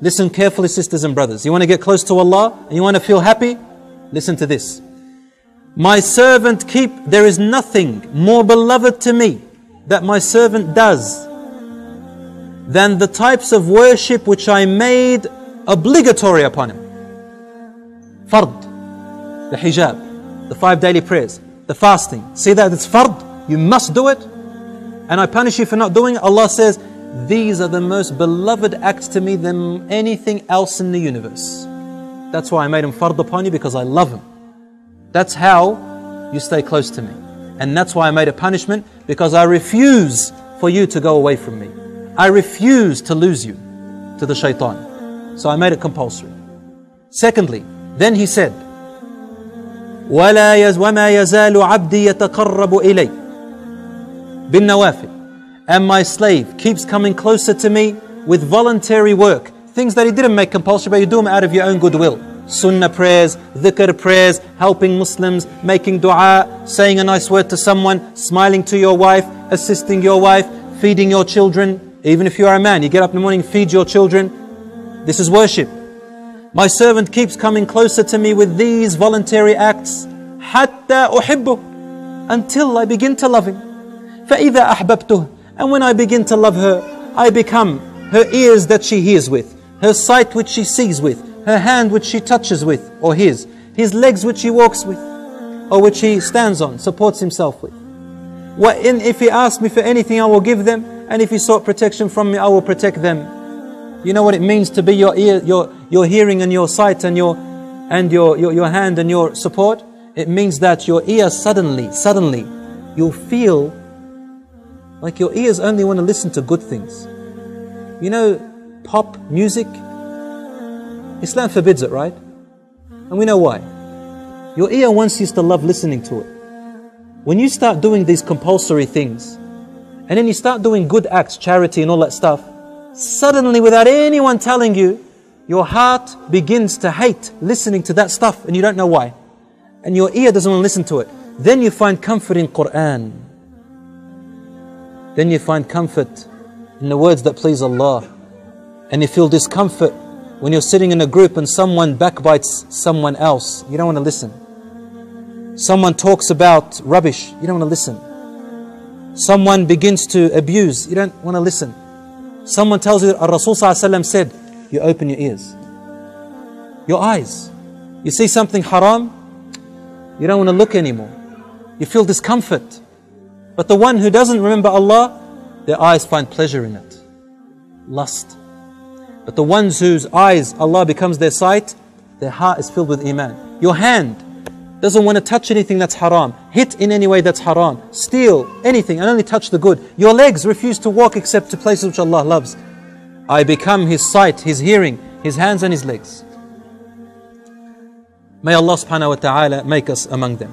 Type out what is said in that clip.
Listen carefully, sisters and brothers. You want to get close to Allah and you want to feel happy? Listen to this. My servant there is nothing more beloved to me that my servant does than the types of worship which I made obligatory upon him. Fard, the hijab, the 5 daily prayers, the fasting. See that it's fard, you must do it. And I punish you for not doing it. Allah says, these are the most beloved acts to me than anything else in the universe. That's why I made them fard upon you, because I love them. That's how you stay close to me. And that's why I made a punishment, because I refuse for you to go away from me. I refuse to lose you to the shaitan. So I made it compulsory. Secondly, then he said, وَمَا يَزَالُ عَبْدِي يَتَقَرَّبُ إِلَيْهِ بِالنَّوَافِلِ. And my slave keeps coming closer to me with voluntary work. Things that he didn't make compulsory, but you do them out of your own goodwill. Sunnah prayers, dhikr prayers, helping Muslims, making dua, saying a nice word to someone, smiling to your wife, assisting your wife, feeding your children. Even if you are a man, you get up in the morning, feed your children. This is worship. My servant keeps coming closer to me with these voluntary acts, حَتَّى أُحِبُّهُ, until I begin to love him. فَإِذَا أَحْبَبْتُهُ, and when I begin to love her, I become her ears that she hears with, her sight which she sees with, her hand which she touches with, or his legs which he walks with, or which he stands on, supports himself with. If he asks me for anything, I will give them, and if he sought protection from me, I will protect them. You know what it means to be your ear, your hearing and your sight and your hand and your support? It means that your ear suddenly, you'll feel like your ears only want to listen to good things. You know, pop music, Islam forbids it, right? And we know why. Your ear once used to love listening to it. When you start doing these compulsory things, and then you start doing good acts, charity and all that stuff, suddenly without anyone telling you, your heart begins to hate listening to that stuff and you don't know why. And your ear doesn't want to listen to it. Then you find comfort in Quran. Then you find comfort in the words that please Allah. And you feel discomfort when you're sitting in a group and someone backbites someone else. You don't want to listen. Someone talks about rubbish. You don't want to listen. Someone begins to abuse. You don't want to listen. Someone tells you, Rasul said, you open your ears, your eyes. You see something haram, you don't want to look anymore. You feel discomfort. But the one who doesn't remember Allah, their eyes find pleasure in it. Lust. But the ones whose eyes, Allah becomes their sight, their heart is filled with iman. Your hand doesn't want to touch anything that's haram, hit in any way that's haram, steal anything and only touch the good. Your legs refuse to walk except to places which Allah loves. I become his sight, his hearing, his hands and his legs. May Allah subhanahu wa ta'ala make us among them.